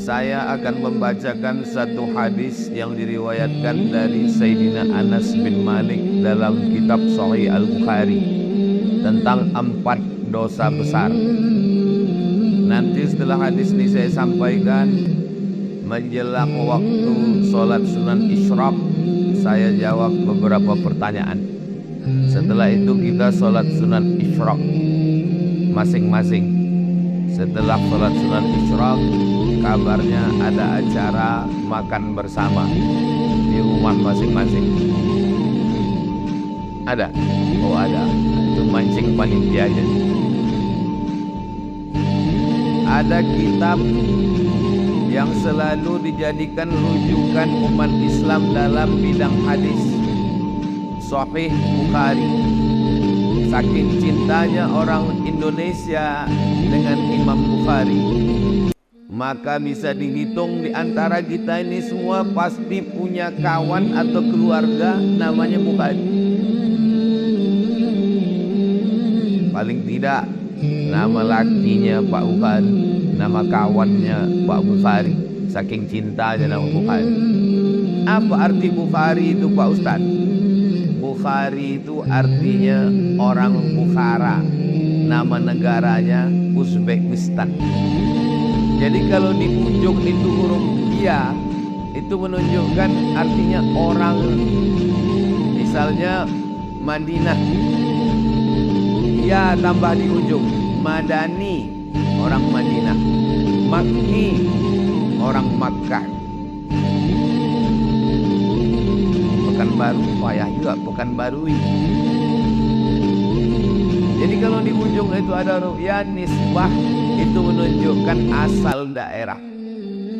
Saya akan membacakan satu hadis yang diriwayatkan dari Sayyidina Anas bin Malik dalam kitab Sahih Al-Bukhari tentang 4 dosa besar. Nanti setelah hadis ini saya sampaikan, menjelang waktu sholat sunan isyraq, saya jawab beberapa pertanyaan. Setelah itu kita sholat sunan isyraq masing-masing. Setelah sholat sunan isyraq, kabarnya ada acara makan bersama di rumah masing-masing. Ada? Oh ada. Itu mancing panitia aja. Ada kitab yang selalu dijadikan rujukan umat Islam dalam bidang hadis, Sahih Bukhari. Saking cintanya orang Indonesia dengan Imam Bukhari, maka bisa dihitung di antara kita ini semua pasti punya kawan atau keluarga namanya Bukhari. Paling tidak nama lakinya Pak Bukhari, nama kawannya Pak Bukhari. Saking cintanya nama Bukhari. Apa arti Bukhari itu Pak Ustaz? Bukhari itu artinya orang Bukhara. Nama negaranya Uzbekistan. Jadi kalau di ujung itu huruf ya, itu menunjukkan artinya orang. Misalnya Madinah, ya tambah di ujung. Madani, orang Madinah. Makki, orang Makkah. Pekanbaru, payah juga Pekanbarui. Jadi kalau di ujung itu ada huruf ya, nisbah, itu menunjukkan asal daerah.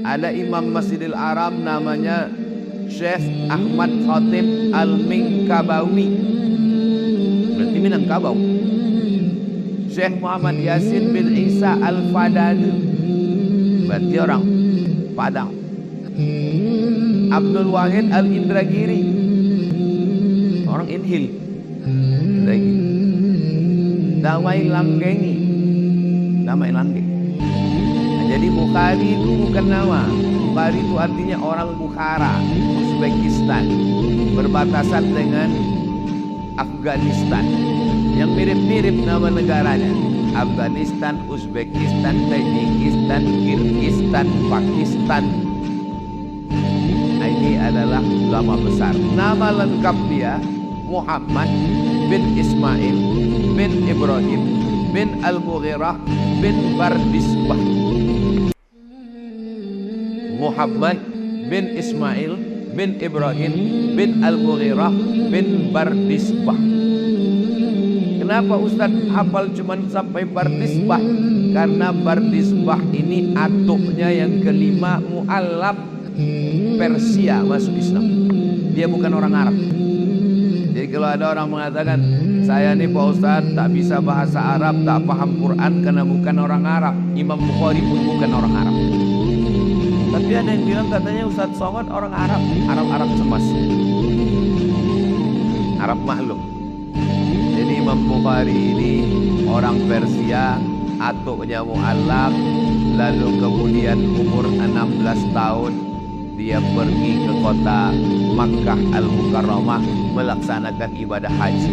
Ada Imam Masjidil Haram namanya Syekh Ahmad Khatib Al-Minkabawi, berarti Minangkabau. Syekh Muhammad Yasin bin Isa Al-Fadani, berarti orang Padang. Abdul Wahid Al-Indragiri, orang Inhil. Damai Langgengi, Damai Langgeng. Nah, jadi Bukhari itu bukan nama. Bukhari itu artinya orang Bukhara, Uzbekistan, berbatasan dengan Afghanistan, yang mirip-mirip nama negaranya. Afghanistan, Uzbekistan, Tajikistan, Kirgistan, Pakistan. Nah, ini adalah ulama besar. Nama lengkap dia Muhammad bin Ismail bin Ibrahim bin Al-Mughirah bin Bardisbah. Muhammad bin Ismail bin Ibrahim bin Al-Mughirah bin Bardisbah. Kenapa Ustaz hafal cuma sampai Bardisbah? Karena Bardisbah ini atuknya yang kelima, mu'allab Persia masuk Islam. Dia bukan orang Arab. Jadi kalau ada orang mengatakan, saya nih Pak Ustaz tak bisa bahasa Arab, tak paham Quran karena bukan orang Arab. Imam Bukhari pun bukan orang Arab. Tapi ada yang bilang katanya Ustaz Somad orang Arab. Arab cemas, Arab maklum. Jadi Imam Bukhari ini orang Persia, atuknya mu'allab. Lalu kemudian umur 16 tahun dia pergi ke kota Makkah Al-Mukarramah melaksanakan ibadah haji.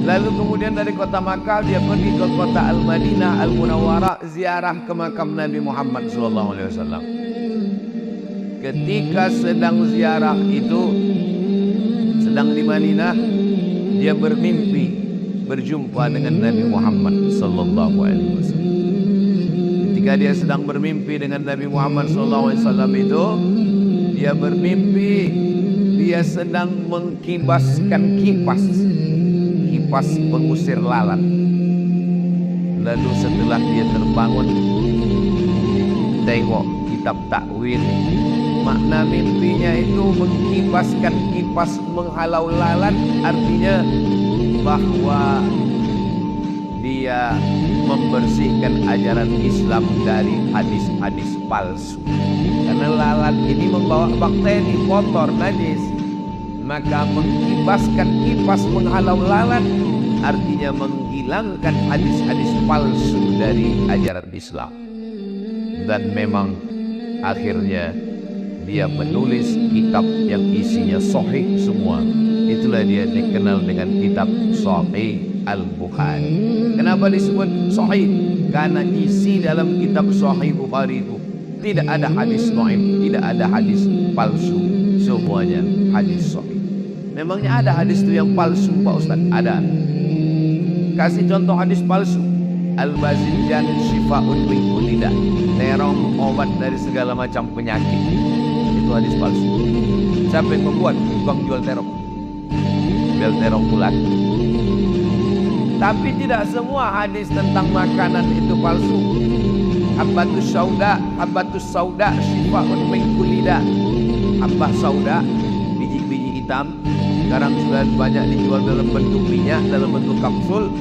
Lalu kemudian dari kota Makkah dia pergi ke kota Al-Madinah Al-Munawwarah, ziarah ke makam Nabi Muhammad SAW. Ketika sedang ziarah itu, sedang di Madinah, dia bermimpi berjumpa dengan Nabi Muhammad SAW. Ketika dia sedang bermimpi dengan Nabi Muhammad SAW itu, dia bermimpi dia sedang mengkibaskan kipas pengusir lalat. Lalu setelah dia terbangun, tengok kitab takwil, makna mimpinya itu mengkibaskan kipas menghalau lalat, artinya bahwa dia membersihkan ajaran Islam dari hadis-hadis palsu. Karena lalat ini membawa bakteri kotor, najis. Maka mengkibaskan kipas menghalau lalat artinya menghilangkan hadis-hadis palsu dari ajaran Islam. dan memang akhirnya dia menulis kitab yang isinya sahih semua. Itulah dia dikenal dengan kitab Sahih Al-Bukhari. Kenapa disebut sahih? Karena isi dalam kitab Sahih Bukhari itu tidak ada hadis dhaif, tidak ada hadis palsu, semuanya hadis sahih. Memangnya ada hadis itu yang palsu Pak Ustaz? Ada. Kasih contoh hadis palsu. Al-Bazinjan Syifa'un min kulli da'. Terong obat dari segala macam penyakit. Itu hadis palsu. Siapa yang membuat? Tukang jual terong. Jual terong bulat. Tapi tidak semua hadis tentang makanan itu palsu. Habbatus sauda syifa'un min kulli da'. Habbah sauda, biji-biji hitam, sekarang sudah banyak dijual dalam bentuk minyak, dalam bentuk kapsul.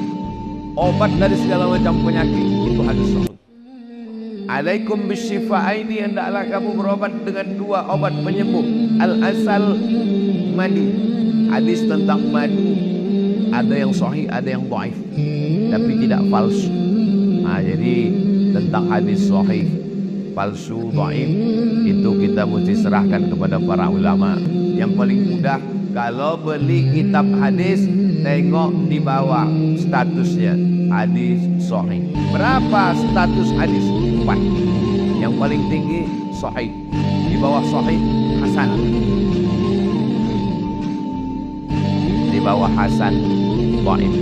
Obat dari segala macam penyakit. Itu hadis sahih. Alaikum bisyifa'aini, hendaklah kamu berobat dengan dua obat penyembuh. Al-asal, madu. Hadis tentang madu ada yang sahih, ada yang dhaif, tapi tidak palsu. Jadi tentang hadis sahih, palsu, dhaif, itu kita mesti serahkan kepada para ulama. Yang paling mudah, kalau beli kitab hadis, tengok di bawah statusnya, hadis sahih. Berapa status hadis? 4. Yang paling tinggi sahih, di bawah sahih hasan, di bawah hasan dhaif,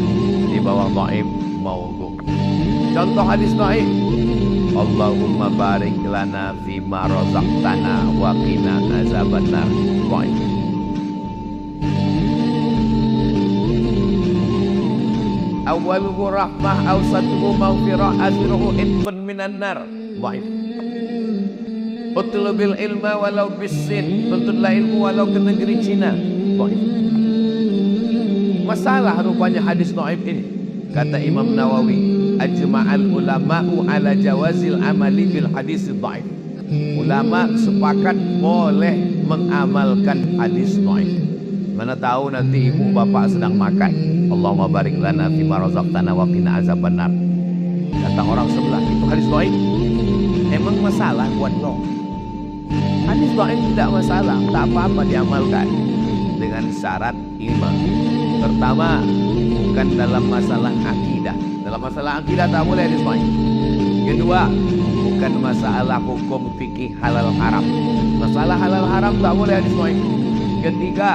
di bawah dhaif maudhu'. Contoh hadis dhaif, Allahumma barik lana fima razaqtana wa qina azabannar. Dhaif. Awaluhu rahmah, awsatuhu maghfirah, akhiruhu itqun minan nar. Dhaif. Utlubil ilma walau bisin, tuntutlah ilmu walau ke negeri Cina. Dhaif. Masalah rupanya hadis dhaif ini. Kata Imam Nawawi, ajma'al ulama'u ala jawazil amali bil hadis dhaif. Ulama sepakat boleh mengamalkan hadis dhaif. Mana tahu nanti ibu bapak sedang makan, Allahumma barik lana fima razaqtana wa qina azabannar. Datang orang sebelah, itu hadis dhaif. Emang masalah buat lo? Hadis dhaif tidak masalah, tak apa-apa diamalkan dengan syarat 5. Pertama, bukan dalam masalah akidah. Dalam masalah akidah tak boleh hadis dhaif. Kedua, bukan masalah hukum fikih halal haram. Masalah halal haram tak boleh hadis dhaif. Ketiga,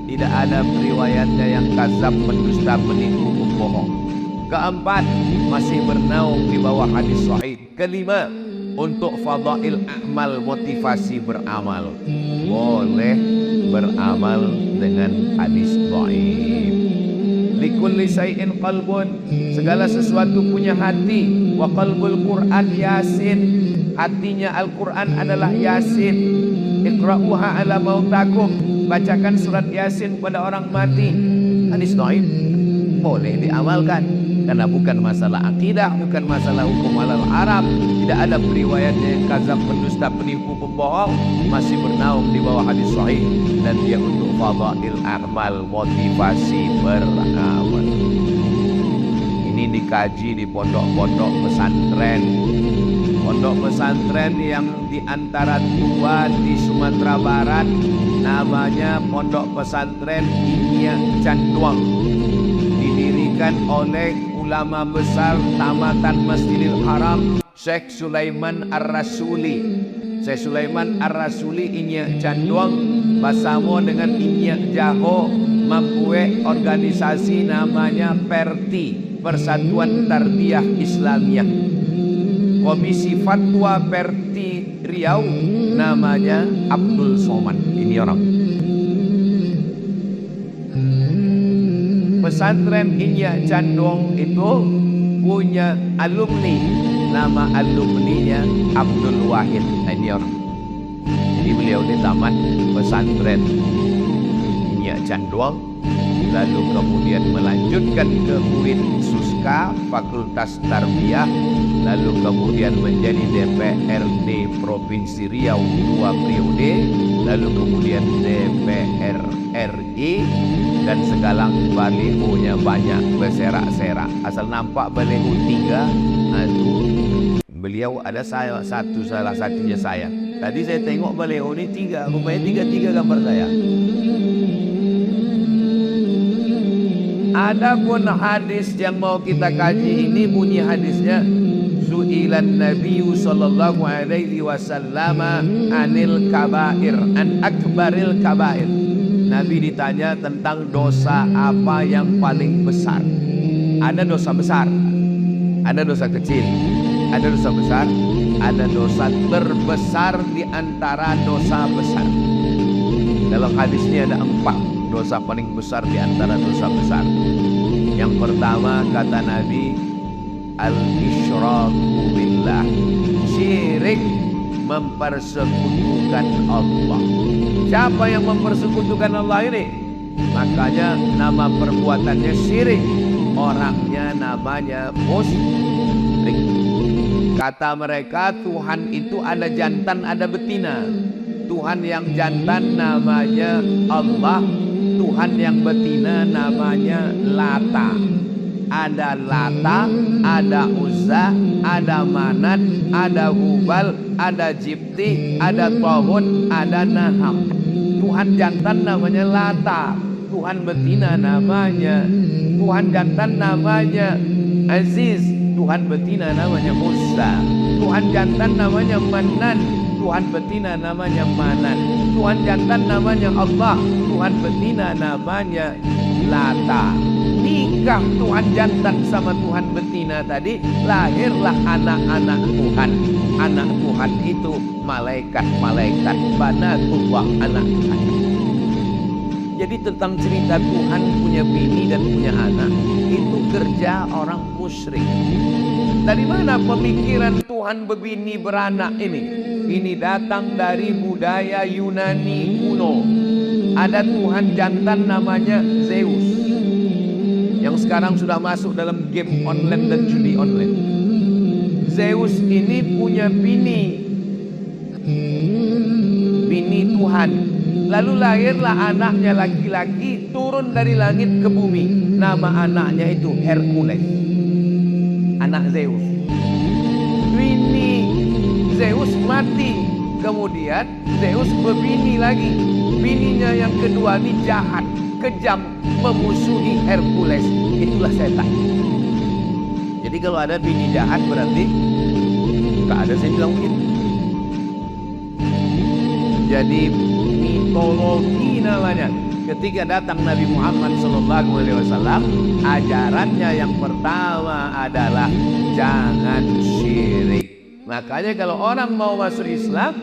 tidak ada riwayatnya yang kazab, pendusta, penipu, pembohong. Keempat, masih bernaung di bawah hadis sahih. Kelima, untuk fadail amal, motivasi beramal, boleh beramal dengan hadis dhaif. Likulli syai'in qalbun, segala sesuatu punya hati. Wa qalbul Qur'an Yasin, hatinya Al-Quran adalah Yasin. Iqra'uha ala mautakum, bacakan surat Yasin pada orang mati. Hadis dhaif boleh diamalkan karena bukan masalah akidah, bukan masalah hukum halal haram. Tidak ada periwayatnya yang kazab, pendusta, penipu, pembohong, masih bernaung di bawah hadis sahih. Dan dia untuk fadail amal, motivasi beramal. Ini dikaji di pondok-pondok pesantren. Pondok pesantren yang di antara 2 di Sumatera Barat, namanya Pondok Pesantren Inya Canduang, didirikan oleh ulama besar tamatan Masjidil Haram Syekh Sulaiman Ar-Rasuli. Syekh Sulaiman Ar-Rasuli Inya Canduang bersama dengan Inya Jaho membuat organisasi namanya PERTI, Persatuan Tarbiyah Islamiyah. Komisi Fatwa Perti Riau namanya Abdul Somad. Ini orang. Pesantren Inya Canduang itu punya alumni, nama alumninya Abdul Wahid. Ini orang. Jadi beliau di tamat pesantren Inya Canduang, lalu kemudian melanjutkan ke UIN Suska, Fakultas Tarbiyah, lalu kemudian menjadi DPRD Provinsi Riau 2 periode, lalu kemudian DPR RI, dan sekarang balihonya banyak berserak-serak. Asal nampak baliho 3 itu beliau ada saya satu, salah satunya saya. Tadi saya tengok beliau ini tiga, rupanya tiga gambar saya. Adapun hadis yang mau kita kaji ini bunyi hadisnya, su'ilan Nabiyu sallallahu alaihi wasallam anil kabair, an akbaril kabair. Nabi ditanya tentang dosa apa yang paling besar. Ada dosa besar, ada dosa kecil, ada dosa besar, ada dosa terbesar di antara dosa besar. Dalam hadis ini ada 4 dosa paling besar di antara dosa besar. Yang pertama kata Nabi, al-isyraku billah, syirik, mempersekutukan Allah. Siapa yang mempersekutukan Allah ini? Makanya nama perbuatannya syirik, orangnya namanya musyrik. Kata mereka Tuhan itu ada jantan ada betina. Tuhan yang jantan namanya Allah, Tuhan yang betina namanya Lata. Ada Lata, ada Uzza, ada Manat, ada Hubal, ada Jibti, ada Tawun, ada Naham. Tuhan jantan namanya Lata, Tuhan betina namanya, Tuhan jantan namanya Aziz, Tuhan betina namanya Uzza. Tuhan jantan namanya Manan, Tuhan betina namanya Manan. Tuhan jantan namanya Allah, Tuhan betina namanya Lata. Nikah Tuhan jantan sama Tuhan betina tadi, lahirlah anak-anak Tuhan. Anak Tuhan itu malaikat-malaikat, banatullah, anak Tuhan. Jadi tentang cerita Tuhan punya bini dan punya anak, itu kerja orang musyrik. Dari mana pemikiran Tuhan berbini beranak ini? Ini datang dari budaya Yunani kuno. Ada Tuhan jantan namanya Zeus, yang sekarang sudah masuk dalam game online dan judi online. Zeus ini punya bini Tuhan. Lalu lahirlah anaknya laki-laki, turun dari langit ke bumi. Nama anaknya itu Hercules, anak Zeus. Bini Zeus mati, kemudian Zeus berbini lagi. Bininya yang kedua ini jahat, kejam, memusuhi Hercules. Itulah setan. Jadi kalau ada bini jahat berarti tak ada, saya bilang begitu. Jadi mitologi namanya. Ketika datang Nabi Muhammad SAW, ajarannya yang pertama adalah jangan syirik. Makanya kalau orang mau masuk Islam,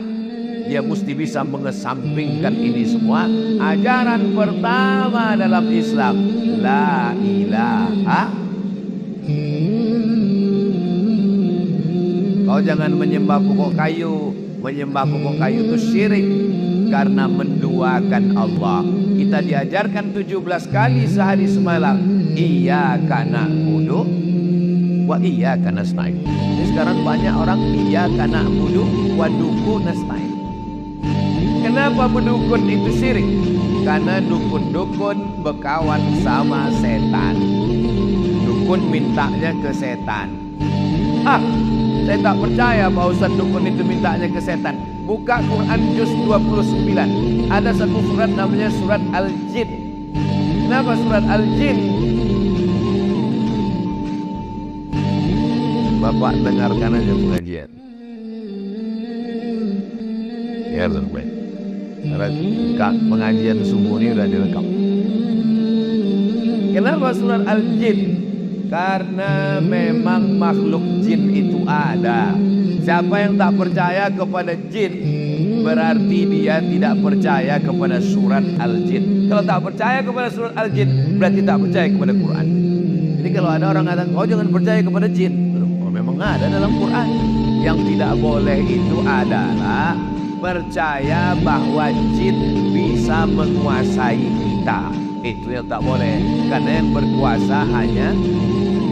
dia mesti bisa mengesampingkan ini semua. Ajaran pertama dalam Islam, la ilaha. Kau jangan menyembah pokok kayu. Menyembah pokok kayu itu syirik, karena menduakan Allah. Kita diajarkan 17 kali sehari semalam, iyyaka na'budu wa iyyaka nasta'in. Jadi sekarang banyak orang iyyaka na'budu wa duku nasta'in. Kenapa berdukun itu syirik? Karena dukun-dukun berkawan sama setan. Dukun mintanya ke setan. Saya tak percaya Pak Ustaz dukun itu mintanya ke setan. Buka Quran juz 29. Ada satu surat namanya surat Al-Jin. Kenapa surat Al-Jin? Bapak dengarkan aja pengajian. Ya, baik. Karena pengajian subuh ini sudah direkam. Kenapa surat Al-Jin? Karena memang makhluk jin itu ada. Siapa yang tak percaya kepada jin, berarti dia tidak percaya kepada surat Al-Jin. Kalau tak percaya kepada surat Al-Jin, berarti tak percaya kepada Quran. Jadi kalau ada orang kata, kau jangan percaya kepada jin, memang ada dalam Quran. Yang tidak boleh itu adalah percaya bahwa jin bisa menguasai kita. Itu yang tak boleh. Karena yang berkuasa hanya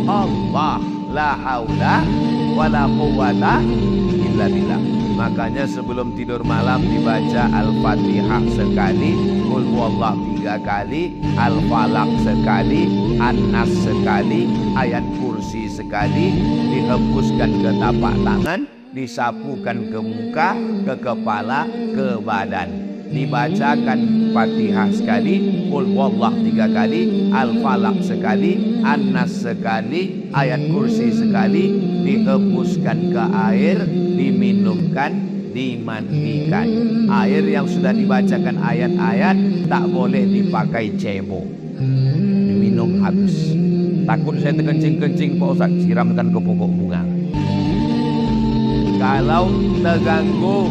Allah. La haula wa la quwwata illa billah. Makanya sebelum tidur malam dibaca Al-Fatihah sekali, Qul huwallahu 3 kali, Al-Falaq sekali, An-Nas sekali, ayat kursi sekali, dihembuskan ke tapak tangan, disapukan ke muka, ke kepala, ke badan. Dibacakan Fatihah sekali, Qul huwallahu 3 kali, Al-Falaq sekali, An-Nas sekali, ayat kursi sekali, dihembuskan ke air, diminumkan, dimandikan. Air yang sudah dibacakan ayat-ayat tak boleh dipakai cebo, diminum habis. Takut saya terkencing-kencing Pak Ustaz, siramkan ke pokok bunga. Kalau terganggu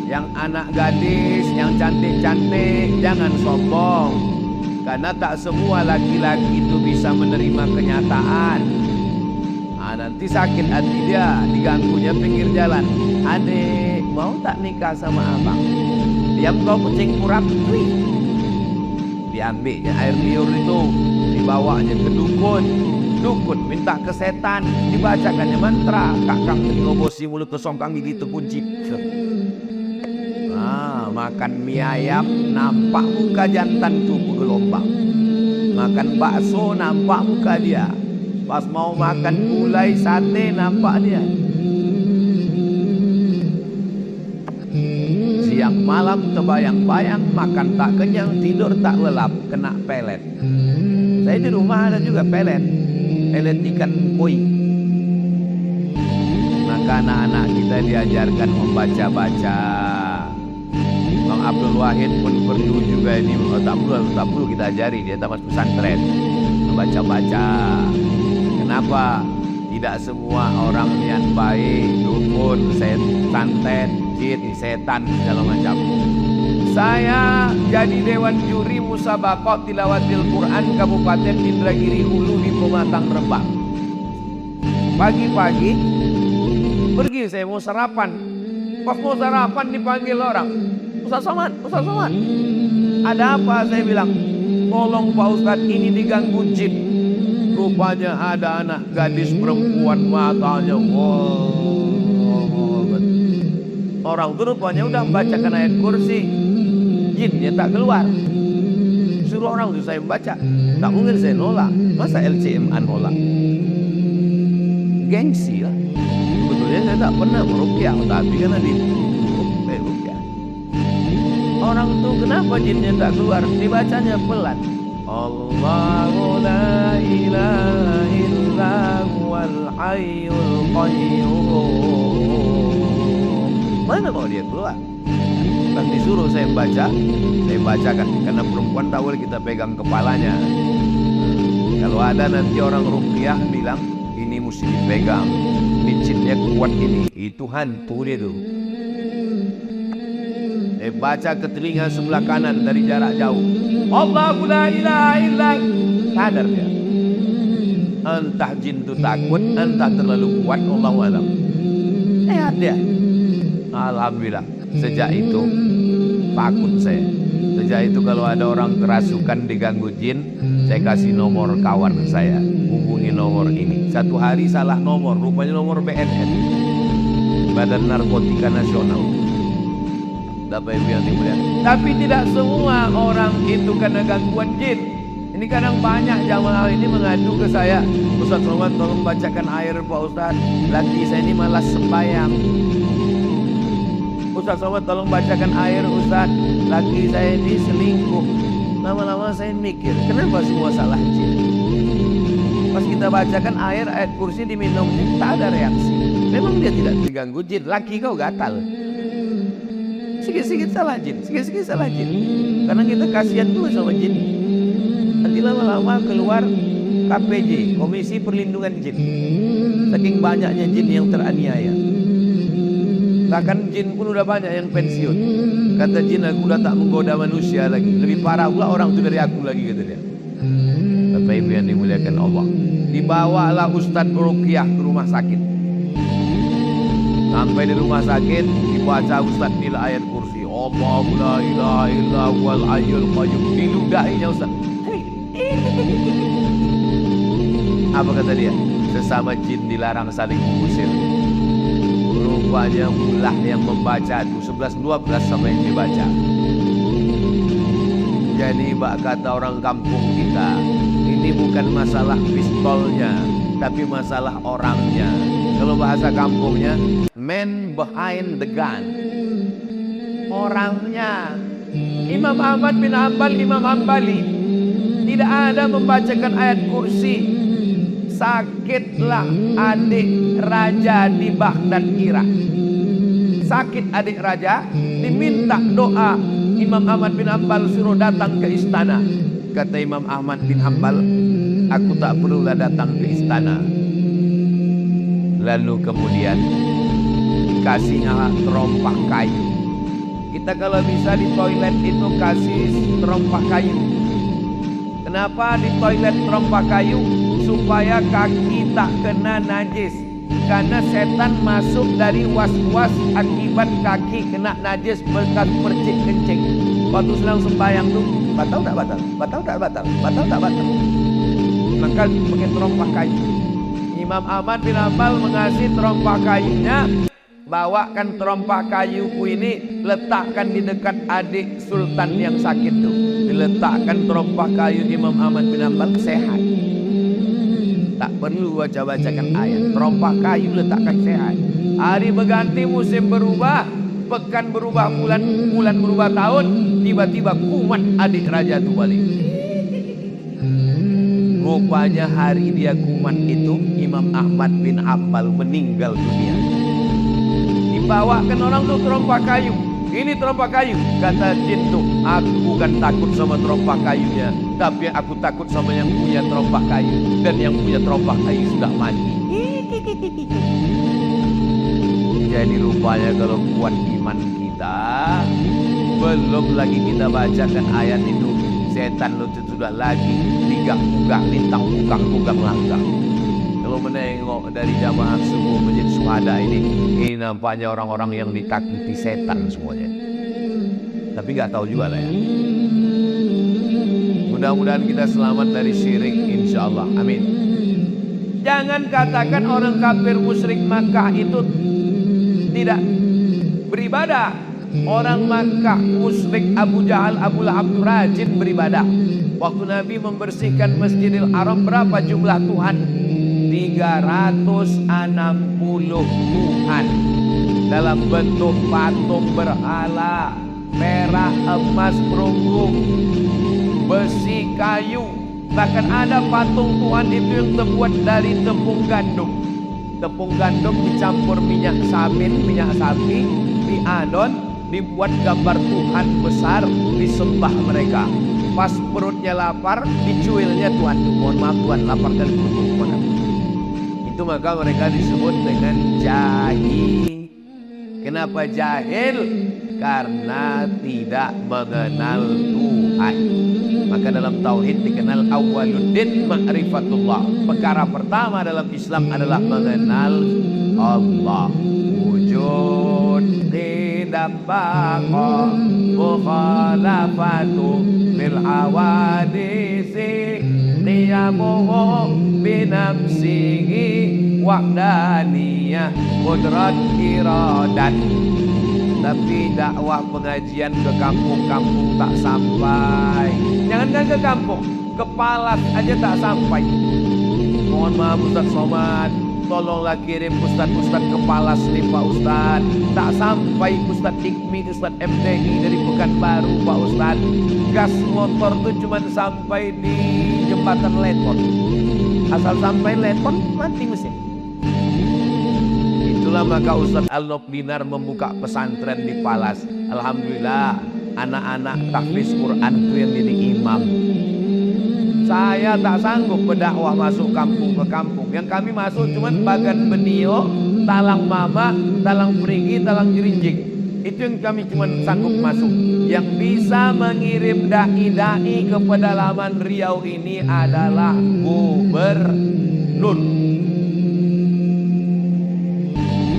yang anak gadis, yang cantik-cantik, jangan sombong, karena tak semua laki-laki itu bisa menerima kenyataan. Nanti sakit hati dia, diganggunya pinggir jalan. Adik, mau tak nikah sama abang? Diam kau kucing kurap. Diambilnya air liur itu, dibawanya ke dukun. Dukun minta ke setan, dibacakannya mantra. Kakang ngobosi mulut kesongkang gigi terkunci. Makan mie ayam, nampak muka jantan tubuh gelombang. Makan bakso, nampak muka dia. Pas mau makan gulai sate, nampak dia. Siang malam terbayang-bayang, makan tak kenyang, tidur tak lelap, kena pelet. Saya di rumah ada juga pelet ikan koi. Maka anak-anak kita diajarkan membaca-baca. Bang Abdul Wahid pun perlu juga ini, tak perlu kita ajari, dia tamat pesantren, membaca-baca. Kenapa? Tidak semua orang niat baik, dukun, santet, jin, setan, segala macam. Saya jadi Dewan Juri Musabaqah Tilawatil Quran Kabupaten Indragiri Hulu di Pematang Rembang. Pagi-pagi pergi saya mau sarapan. Pas mau sarapan dipanggil orang, Ustaz Somad, Ustaz Somad. Ada apa? Saya bilang, tolong Pak Ustadz, ini diganggu jin. Rupanya ada anak gadis perempuan, matanya orang itu rupanya udah membacakan ayat kursi, jinnya tak keluar. Suruh orang itu saya membaca, tak mungkin saya nolak. Masa LCMA nolak? Gengsi lah. Sebetulnya saya tak pernah meruqyah, tapi karena di ruqyah. Orang itu kenapa jinnya tak keluar? Dibacanya pelan. Allahu la ilaha illa huwal hayyul qayyum. Mana mau dia keluar? Pas disuruh saya bacakan. Karena perempuan tak boleh kita pegang kepalanya. Kalau ada nanti orang ruqyah bilang, ini mesti dipegang, ini jinnya kuat ini, itu hantu dia tuh. Baca ke telinga sebelah kanan dari jarak jauh. Allahu la ilaha illa. Sadar dia. Entah jin itu takut, entah terlalu kuat, Allahu a'lam. Sehat dia. Alhamdulillah. Sejak itu takut saya. Sejak itu kalau ada orang kerasukan diganggu jin, saya kasih nomor kawan saya. Hubungi nomor ini. Satu hari salah nomor, rupanya nomor BNN, Badan Narkotika Nasional. Bapak Ibu yang dimuliakan. Tapi tidak semua orang itu kena gangguan jin. Ini kadang banyak jamaah ini mengadu ke saya, Ustaz Somad tolong bacakan air Pak Ustaz, laki saya ini malas sembahyang. Ustaz Somad tolong bacakan air Ustaz, laki saya ini selingkuh. Lama-lama saya mikir, kenapa semua salah jin? Pas kita bacakan air, ayat kursi diminumnya, tak ada reaksi. Memang dia tidak diganggu jin, laki kau gatal. Sikit-sikit salah jin, sikit-sikit salah jin. Karena kita kasihan dulu sama jin. Nanti lama-lama keluar KPJ, Komisi Perlindungan Jin. Saking banyaknya jin yang teraniaya. Bahkan jin pun udah banyak yang pensiun. Kata jin, aku udah tak menggoda manusia lagi. Lebih parah pula orang itu dari aku lagi, kata dia. Bapak Ibu yang dimuliakan Allah, dibawalah Ustadz Ruqyah ke rumah sakit. Sampai di rumah sakit, dibaca Ustaz nilai ayat kursi. Allahu la ilaha illa huwal hayyul qayyum. Diludahinya Ustaz. Apa kata dia? Sesama jin dilarang saling mengusir. Rupanya mullah yang membaca itu 11-12 sama yang dibaca. Jadi kata orang kampung kita, ini bukan masalah pistolnya, tapi masalah orangnya. Kalau bahasa kampungnya, man behind the gun. Orangnya. Imam Ahmad bin Hanbal, Imam Hambali, tidak ada membacakan ayat kursi. Sakitlah adik raja di Baghdad, Irak. Sakit adik raja, diminta doa. Imam Ahmad bin Hanbal suruh datang ke istana. Kata Imam Ahmad bin Hanbal, aku tak perlulah datang ke istana. Lalu kemudian dikasihnya terompah kayu. Kita kalau bisa di toilet itu kasih terompah kayu. Kenapa di toilet terompah kayu? Supaya kaki tak kena najis. Karena setan masuk dari was-was akibat kaki kena najis bekas percik kencing. Waktu sedang sembahyang tuh, batal tak batal? Batal tak batal? Batal tak batal? Maka pakai terompah kayu. Imam Ahmad bin Hanbal mengasih terompah kayunya. Bawakan terompah kayuku ini, letakkan di dekat adik sultan yang sakit tuh. Diletakkan terompah kayu Imam Ahmad bin Hanbal, sehat. Tak perlu baca-bacakan ayat. Terompah kayu letakkan sehat. Hari berganti, musim berubah, pekan berubah, bulan berubah tahun, tiba-tiba kumat adik raja itu balik. Rupanya hari dia kumat itu, Imam Ahmad bin Hanbal meninggal dunia. Dibawakan orang tuh terompah kayu. Ini terompah kayu. Kata jin tuh, aku bukan takut sama terompah kayunya, tapi aku takut sama yang punya terompah kayu. Dan yang punya terompah kayu sudah mati. Jadi rupanya kalau kuat iman kita, belum lagi kita bacakan ayat itu, setan lu sudah lagi digak-gugak, lintang-gugak langgang. Kalau menengok dari jamaah subuh Masjid Syuhada ini nampaknya orang-orang yang ditakuti setan semuanya. Tapi nggak tahu juga lah ya. Mudah-mudahan kita selamat dari syirik, insya Allah. Amin. Jangan katakan orang kafir musyrik Makkah itu tidak beribadah. Orang Makkah musyrik Abu Jahal, Abu Lahab rajin beribadah. Waktu Nabi membersihkan Masjidil Haram, berapa jumlah Tuhan? 360 Tuhan dalam bentuk patung berhala, perak, emas, perunggu, besi, kayu. Bahkan ada patung Tuhan itu yang terbuat dari tepung gandum. Tepung gandum dicampur minyak samin, minyak sapi, diadon, dibuat gambar Tuhan besar, disembah mereka. Pas perutnya lapar, dicuilnya Tuhan. Mohon maaf Tuhan, lapar dan perut. Itu maka mereka disebut dengan jahil. Kenapa jahil? Karena tidak mengenal Tuhan. Maka dalam tauhid dikenal awwaluddin ma'rifatullah. Perkara pertama dalam Islam adalah mengenal Allah. Wujud tidak baqa mukhalafatu lil hawadisi qiyamuhu binafsihi wahdaniyah qudrat iradat. Tapi dakwah pengajian ke kampung-kampung tak sampai. Jangankan ke kampung, ke Palas aja tak sampai. Mohon maaf Ustaz Somad, tolonglah kirim Ustaz-Ustaz ke Palas nih Pak Ustaz. Tak sampai Ustaz Hikmi, Ustaz MTI dari Pekanbaru Pak Ustaz. Gas motor tuh cuma sampai di jembatan Leton. Asal sampai Leton mati mesin. Itulah maka Ustaz Al-Nobdinar membuka pesantren di Palas. Alhamdulillah anak-anak tahfiz Quran itu yang jadi imam. Saya tak sanggup berdakwah masuk kampung ke kampung. Yang kami masuk cuma Bagan Benio, Talang Mama, Talang Perigi, Talang Jerinjing. Itu yang kami cuma sanggup masuk. Yang bisa mengirim dai-dai ke pedalaman Riau ini adalah gubernur.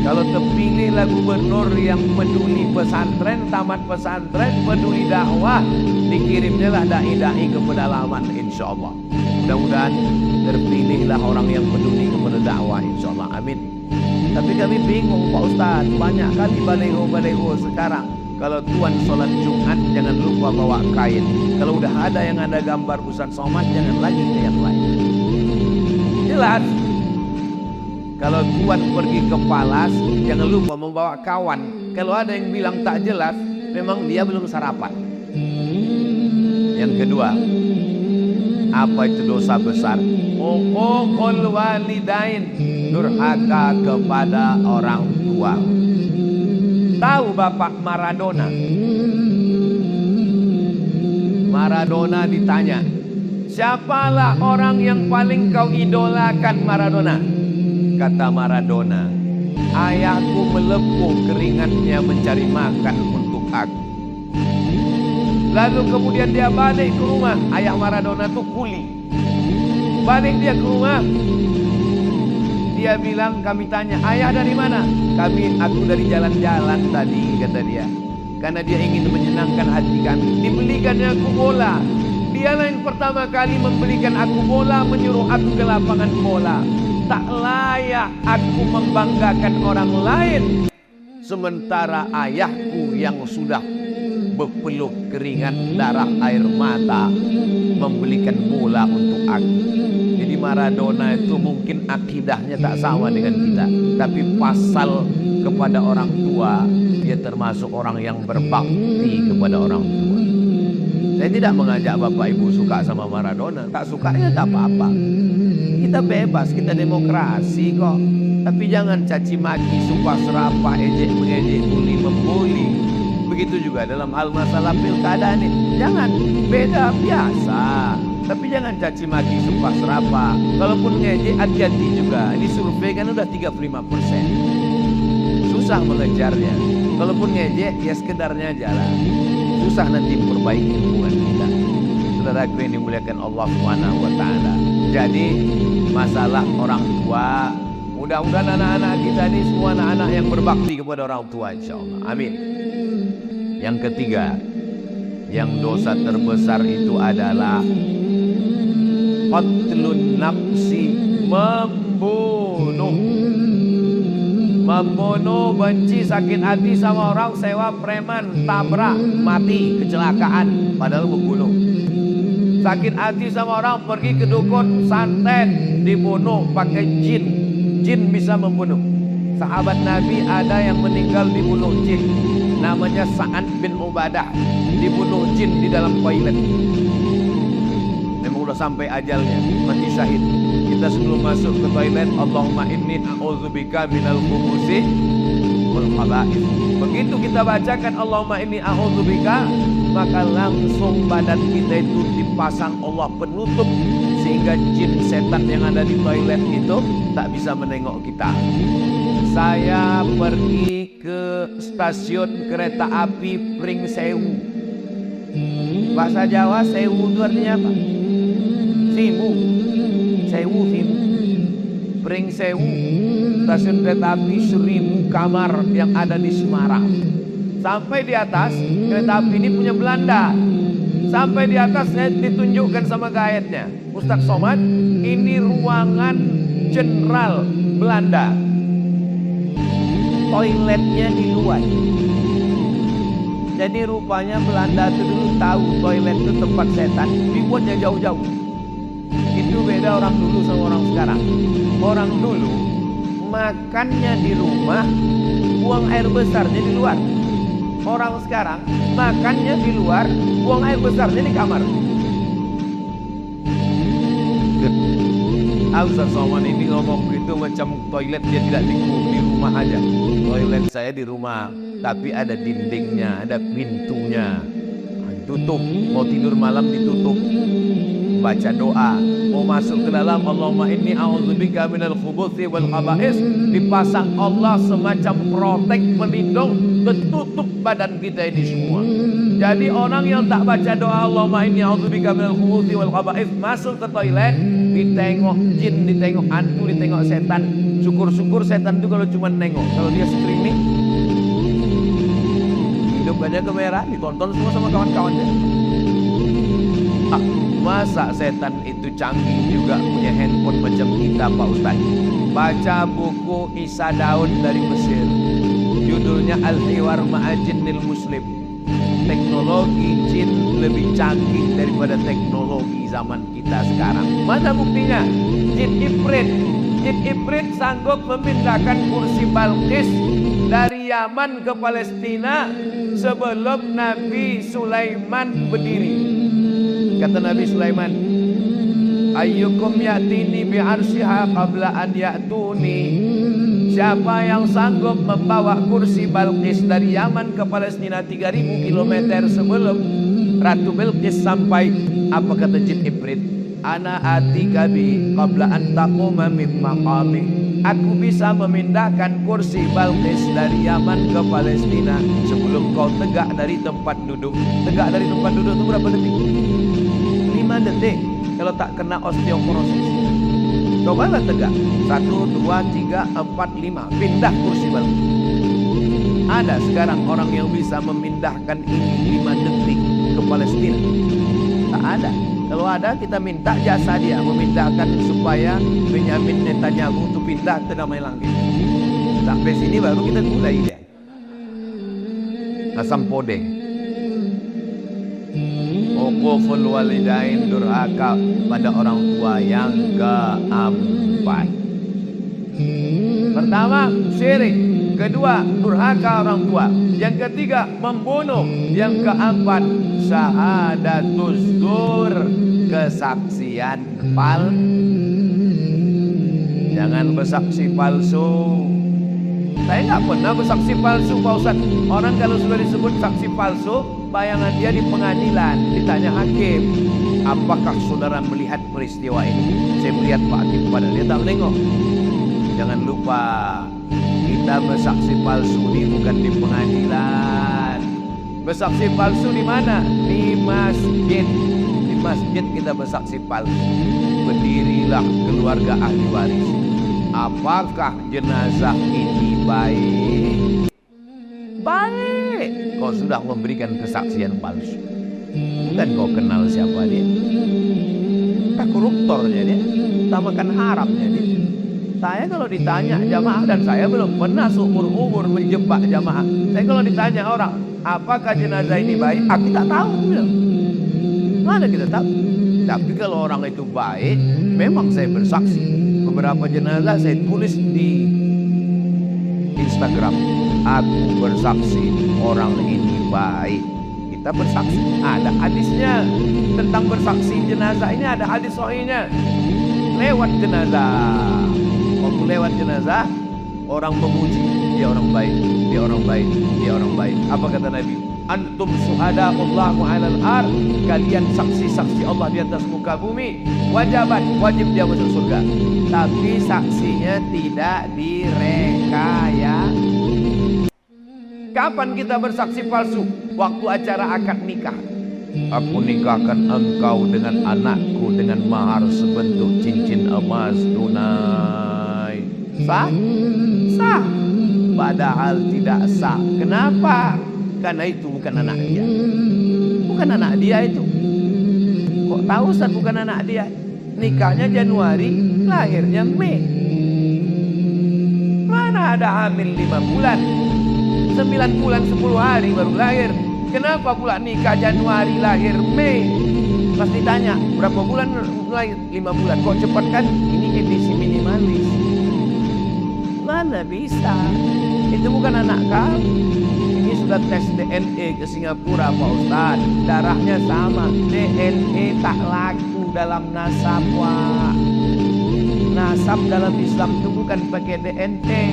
Kalau terpilihlah gubernur yang peduli pesantren, tamat pesantren, peduli dakwah, dikirimnya lah dai-dai ke pedalaman, insya Allah. Mudah-mudahan terpilihlah orang yang peduli kepada dakwah, insya Allah. Amin. Tapi kami bingung Pak Ustaz, banyak kali baliho-baliho sekarang. Kalau tuan sholat Jumat jangan lupa bawa kain. Kalau udah ada yang ada gambar Ustaz Somad, jangan lagi ke yang lain. Jelas. Kalau tuan pergi ke Palas, jangan lupa membawa kawan. Kalau ada yang bilang tak jelas, memang dia belum sarapan. Yang kedua, apa itu dosa besar? Uququl walidain, durhaka kepada orang tua. Tahu Bapak Maradona? Maradona ditanya, siapalah orang yang paling kau idolakan Maradona? Kata Maradona, ayahku melepuh keringatnya mencari makan untuk aku. Lalu kemudian dia balik ke rumah. Ayah Maradona itu kuli. Balik dia ke rumah, dia bilang, kami tanya, ayah dari mana? Aku dari jalan-jalan tadi, kata dia. Karena dia ingin menyenangkan hati kami. Dibelikannya aku bola. Dialah yang pertama kali membelikan aku bola, menyuruh aku ke lapangan bola. Tak layak aku membanggakan orang lain, sementara ayahku yang sudah berpeluh keringat darah air mata membelikan bola untuk aku. Jadi Maradona itu mungkin akidahnya tak sama dengan kita, tapi pasal kepada orang tua, dia termasuk orang yang berbakti kepada orang tua. Saya tidak mengajak Bapak Ibu suka sama Maradona, tak sukanya tak apa-apa. Kita bebas, kita demokrasi kok. Tapi jangan caci maki, sumpah serapah, ejek mengejek, bully membuli. Begitu juga dalam hal masalah pilkada ini. Jangan, beda biasa. Tapi jangan caci maki, sumpah serapah. Kalaupun ngejek, hati-hati juga. Ini survei kan udah 35%. Susah mengejarnya. Kalaupun ngejek, ya sekedarnya aja lah. Susah nanti memperbaiki hubungan kita. Saudaraku yang dimuliakan Allah Subhanahu wa Ta'ala. Jadi masalah orang tua, mudah-mudahan anak-anak kita ini semua anak-anak yang berbakti kepada orang tua, insyaallah. Amin. Yang ketiga, yang dosa terbesar itu adalah qatlun nafsi, membunuh, benci, sakit hati sama orang, sewa preman, tabrak, mati, kecelakaan, padahal membunuh. Sakit hati sama orang, pergi ke dukun, santet, dibunuh pakai jin. Jin bisa membunuh. Sahabat Nabi ada yang meninggal dibunuh jin, namanya Sa'ad bin Ubadah, dibunuh jin di dalam toilet. Memang udah sampai ajalnya, mati syahid. Kita sebelum masuk ke toilet, Allahumma inni a'udzubika minal khubuthi wal khaba'ith. Begitu kita bacakan Allahumma inni a'udzubika, maka langsung badan kita itu dipasang Allah penutup, sehingga jin setan yang ada di toilet itu tak bisa menengok kita. Saya pergi ke stasiun kereta api Pring Sewu. Bahasa Jawa Sewu itu artinya apa? Simu. Sewu, simu. Pring Sewu, stasiun kereta api 1000 kamar yang ada di Semarang. Sampai di atas, kereta api ini punya Belanda. Sampai di atas saya ditunjukkan sama guide-nya, Ustaz Somad, ini ruangan jenderal Belanda. Toiletnya di luar. Jadi rupanya Belanda itu dulu tahu toilet itu tempat setan, dibuatnya jauh-jauh. Itu beda orang dulu sama orang sekarang. Orang dulu makannya di rumah, buang air besarnya di luar. Orang sekarang makannya di luar, buang air besarnya di kamar. Ustaz Somad ini ngomong gitu macam toilet dia tidak di rumah aja. Toilet saya di rumah, tapi ada dindingnya, ada pintunya. Tutup, mau tidur malam ditutup. Baca doa, mau masuk ke dalam Allahumma inni a'udzubika minal khubuthi wal khaba'is, dipasang Allah semacam protek pelindung, tertutup badan kita ini semua. Jadi orang yang tak baca doa Allahumma inni a'udzubika minal khubuthi wal khaba'is, masuk ke toilet, ditengok jin, ditengok hantu, ditengok setan. Syukur-syukur setan itu kalau cuma nengok. Kalau dia streaming, hidup aja kamera, ditonton semua sama kawan-kawannya. Masa setan itu canggih juga punya handphone macam kita Pak Ustaz? Baca buku Isa Daud dari Mesir, judulnya Al-Hiwar Ma'ajinnil Muslim. Teknologi jin lebih canggih daripada teknologi zaman kita sekarang. Mana buktinya? Jin Ifrit sanggup memindahkan kursi Balqis dari Yaman ke Palestina sebelum Nabi Sulaiman berdiri. Kata Nabi Sulaiman, ayyukum ya'tini bi'arsyiha qabla an ya'tuni. Siapa yang sanggup membawa kursi Balqis dari Yaman ke Palestina 3000 km sebelum Ratu Bilqis sampai? Apa kata Jin Ifrit? Ana atika bi qabla an taquma min maqami. Aku bisa memindahkan kursi Balqis dari Yaman ke Palestina sebelum kau tegak dari tempat duduk. Tegak dari tempat duduk itu berapa detik? 5 detik. Kalau tak kena osteoporosis. Cobalah tegak. 1, 2, 3, 4, 5. Pindah kursi Balqis. Ada sekarang orang yang bisa memindahkan ini 5 detik ke Palestina? Tak ada. Kalau ada, kita minta jasa dia memindahkan supaya Benyamin Netanyahu itu pindah ke damai langit. Sampai sini baru kita mulai dia. Asam pode. Uquful walidain, durhaka pada orang tua yang keempat. Pertama, syirik. Kedua, durhaka orang tua. Yang ketiga, membunuh. Yang keempat, syahadatus zur, kesaksian palsu. Jangan bersaksi palsu. Saya nggak pernah bersaksi palsu, Pak Ustaz. Orang kalau sudah disebut saksi palsu, bayangan dia di pengadilan, ditanya hakim, apakah saudara melihat peristiwa ini? Saya melihat Pak Hakim, padahal dia tak menengok. Jangan lupa, kita bersaksi palsu ini bukan di pengadilan. Bersaksi palsu di mana? Di masjid. Di masjid kita bersaksi palsu. Berdirilah keluarga ahli waris. Apakah jenazah ini baik? Baik. Kau sudah memberikan kesaksian palsu. Bukan kau kenal siapa dia. Tak koruptornya dia. Tak makan haramnya dia. Saya kalau ditanya jamaah, dan saya belum pernah seumur-umur menjebak jamaah. Saya kalau ditanya orang, apakah jenazah ini baik? Aku tak tahu. Mana kita tahu? Tapi kalau orang itu baik, memang saya bersaksi. Beberapa jenazah saya tulis di Instagram. Aku bersaksi orang ini baik. Kita bersaksi. Ada hadisnya tentang bersaksi jenazah ini, ada hadis sahihnya. Lewat jenazah. Waktu lewat jenazah, orang memuji, dia orang baik, dia orang baik, dia orang baik. Apa kata Nabi? Antum syuhada'ullahu 'alal ard, kalian saksi-saksi Allah di atas muka bumi. Wajib dia masuk surga. Tapi saksinya tidak direkayasa. Kapan kita bersaksi palsu? Waktu acara akad nikah. Aku nikahkan engkau dengan anakku dengan mahar sebentuk cincin emas tunai. Sah? Sah. Padahal tidak sah. Kenapa? Karena itu bukan anak dia. Bukan anak dia itu. Kok tahu Ustaz bukan anak dia? Nikahnya Januari, lahirnya Mei. Mana ada hamil 5 bulan? 9 bulan 10 hari baru lahir. Kenapa pula nikah Januari, lahir Mei? Pasti tanya, berapa bulan lahir? 5 bulan. Kok cepat kan? Ini edisi minimalis. Mana bisa? Itu bukan anak kamu. Ini sudah tes DNA ke Singapura, Pak Ustaz. Darahnya sama. DNA tak laku dalam nasab, Wak. Nasab dalam Islam itu bukan pakai DNA.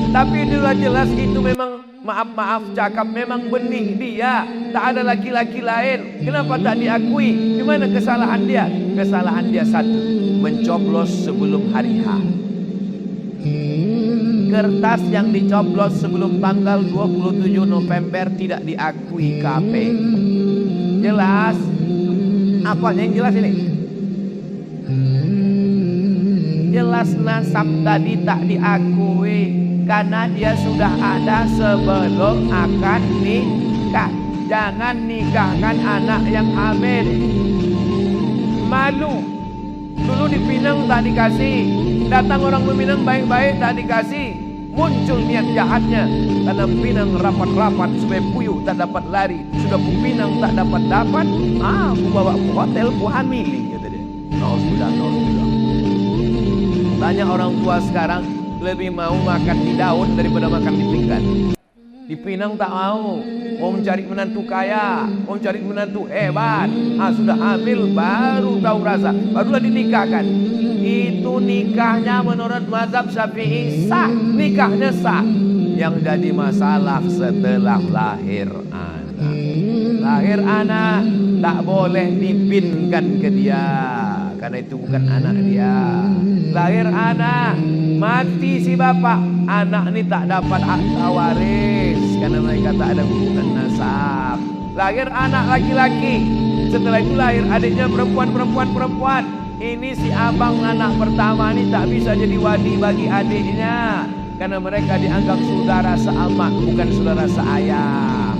Tapi itulah jelas itu memang, maaf cakap, memang benih dia. Tak ada laki-laki lain. Kenapa tak diakui? Di mana kesalahan dia? Kesalahan dia satu, mencoblos sebelum hari H. Kertas yang dicoblos sebelum tanggal 27 November tidak diakui KPU. Jelas? Apanya yang jelas ini? Jelas nasab tadi tak diakui karena dia sudah ada sebelum akad nikah. Jangan nikahkan anak yang hamil. malu. Dulu di Pinang tak dikasih, datang orang Minang baik-baik tak dikasih. Muncul niat jahatnya, tanam Pinang rapat-rapat supaya puyuh tak dapat lari. Sudah Pinang tak dapat-dapat, aku bawa ke hotel, ku hamili, kata dia. Nauzubillah. Banyak orang tua sekarang lebih mau makan di daun daripada makan di pinggan. Di Pinang tak mau mencari menantu kaya, mau mencari menantu hebat. Sudah hamil baru tahu rasa, barulah dinikahkan. Itu nikahnya menurut mazhab Syafi'i sah, nikahnya sah. Yang jadi masalah setelah lahir anak. Lahir anak tak boleh dipinkan ke dia, karena itu bukan anak dia. Lahir anak, mati si bapak, anak ini tak dapat hak waris karena mereka tak ada hubungan nasab. Lahir anak laki-laki, setelah itu lahir adiknya perempuan. Ini si abang anak pertama ini tak bisa jadi wali bagi adiknya, karena mereka dianggap saudara seamak, bukan saudara seayah.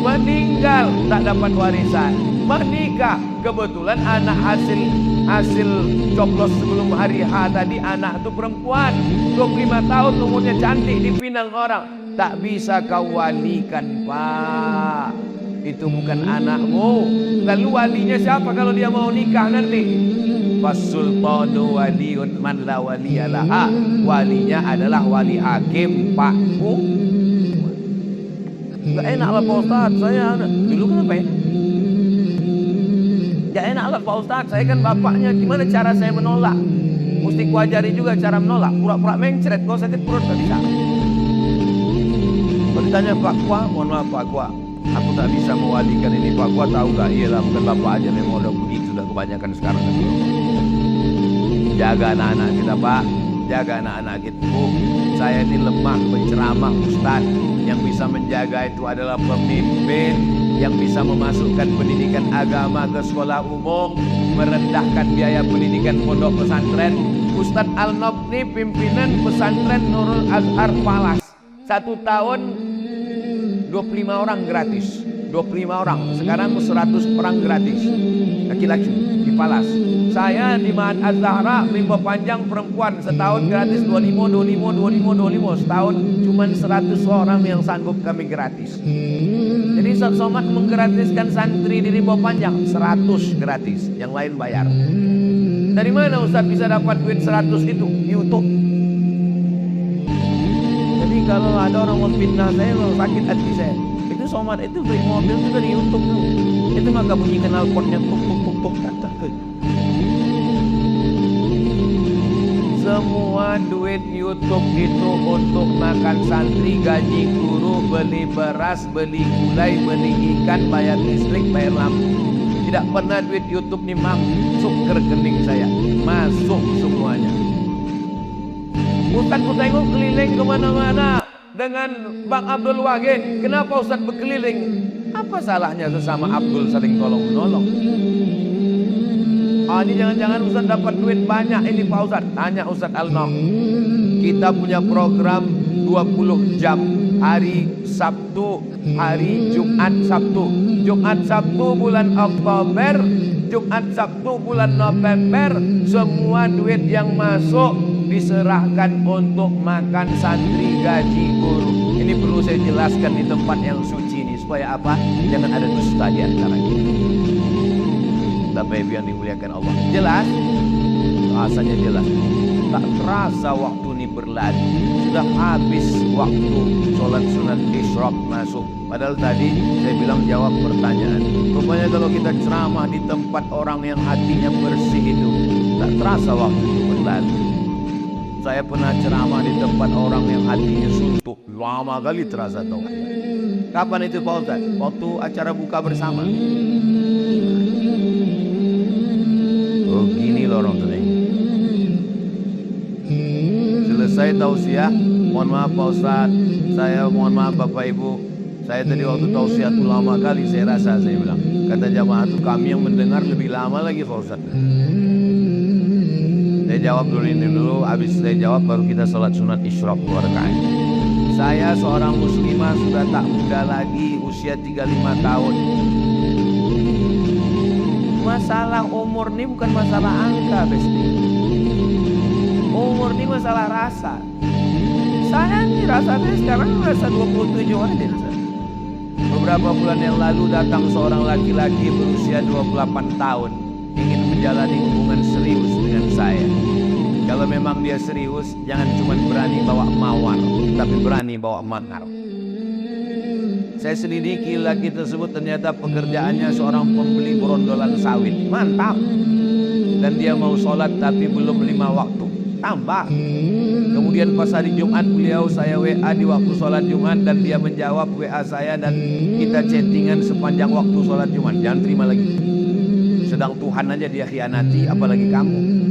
Meninggal tak dapat warisan. Menikah, kebetulan anak hasil coblos sebelum hari H tadi, anak itu perempuan 25 tahun umurnya, cantik, dipinang orang. Tak bisa kau walikan, Pak. Itu bukan anakmu. Lalu walinya siapa kalau dia mau nikah nanti? Fasultanu waliyun man la waliyalaha. Walinya adalah wali hakim, Pakku. Gak enak lah Pak Ustadz, saya dulu kenapa ya? Gak enak lah Pak Ustadz, saya kan bapaknya. Gimana cara saya menolak? Mesti kuajari juga cara menolak. Pura-pura mencret, kalau sakit perut gak bisa. Kalau ditanya Pak Kua, mohon maaf Pak Kua, aku tak bisa mewalikan ini. Pak Kua tahu gak? Iyalah, bukan bapak aja, memang udah begitu, udah kebanyakan sekarang. Jaga anak-anak kita Pak, jaga anak-anak kita. Saya ini lemah penceramah Ustadz. Yang bisa menjaga itu adalah pemimpin yang bisa memasukkan pendidikan agama ke sekolah umum, merendahkan biaya pendidikan pondok pesantren. Ustadz Al-Nobni pimpinan pesantren Nurul Azhar Palas, 1 tahun 25 orang gratis. 25 orang, sekarang 100 orang gratis, laki-laki di Palas. Saya di Ma'had Az-Zahra, Limba Panjang perempuan, setahun gratis 25, setahun cuman 100 orang yang sanggup kami gratis. Jadi Ustaz Somad menggratiskan santri di Limba Panjang 100 gratis, yang lain bayar. Dari mana Ustaz bisa dapat duit 100 itu? YouTube. Jadi kalau ada orang memfitnah saya, sakit hati saya. Itu Somad itu beli mobil juga di YouTube tuh. Itu maka bunyi knalpotnya tuk tak. Semua duit YouTube itu untuk makan santri, gaji guru, beli beras, beli gulai, beli ikan, bayar listrik, bayar lampu. Tidak pernah duit YouTube ini masuk ke rekening saya. Masuk semuanya. Ustaz ku tengok keliling kemana-mana dengan Bang Abdul Wahid. Kenapa Ustaz berkeliling? Apa salahnya sesama Abdul saling tolong-menolong? Ini jangan-jangan Ustaz dapat duit banyak ini Pak Ustaz. Tanya Ustaz Al-Noh. Kita punya program 20 jam. Hari Sabtu, hari Jumat Sabtu. Jumat Sabtu bulan Oktober, Jumat Sabtu bulan November. Semua duit yang masuk diserahkan untuk makan santri, gaji guru. Ini perlu saya jelaskan di tempat yang suci ini, supaya apa? Jangan ada dusta di antara kita. Bapak Ibu yang dimuliakan Allah, jelas? Rasanya jelas. Tak terasa waktu ini berlalu. Sudah habis waktu sholat sunat isyraq masuk. Padahal tadi saya bilang jawab pertanyaan. Rupanya kalau kita ceramah di tempat orang yang hatinya bersih itu, tak terasa waktu itu berlalu. Saya pernah ceramah di tempat orang yang hatinya suntuk, lama kali terasa tahu. Kapan itu Pak Ustaz? Waktu acara buka bersama. Oh gini loh orang tuh. Selesai tausiah, mohon maaf Pak Ustaz, saya mohon maaf Bapak Ibu, saya tadi waktu tausiah itu lama kali saya rasa, saya bilang. Kata jamaah itu kami yang mendengar lebih lama lagi Pak Ustaz. Saya jawab dulu ini dulu, habis saya jawab baru kita sholat sunat isyraq 2 rakaat. Saya seorang muslimah sudah tak muda lagi, usia 35 tahun. Masalah umur ini bukan masalah angka, Besti. Umur ini masalah rasa. Saya ini rasanya sekarang rasa 27 aja. Beberapa bulan yang lalu datang seorang laki-laki berusia 28 tahun ingin menjalani hubungan serius dengan saya. Kalau memang dia serius, jangan cuma berani bawa mawar, tapi berani bawa makar. Saya selidiki laki tersebut, ternyata pekerjaannya seorang pembeli berondolan sawit. Mantap. Dan dia mau sholat tapi belum 5 waktu. Tambah. Kemudian pas hari Jumat beliau saya WA di waktu sholat Jumat, dan dia menjawab WA saya, dan kita chattingan sepanjang waktu sholat Jumat. Jangan terima lagi. Sedang Tuhan aja dia khianati, apalagi kamu.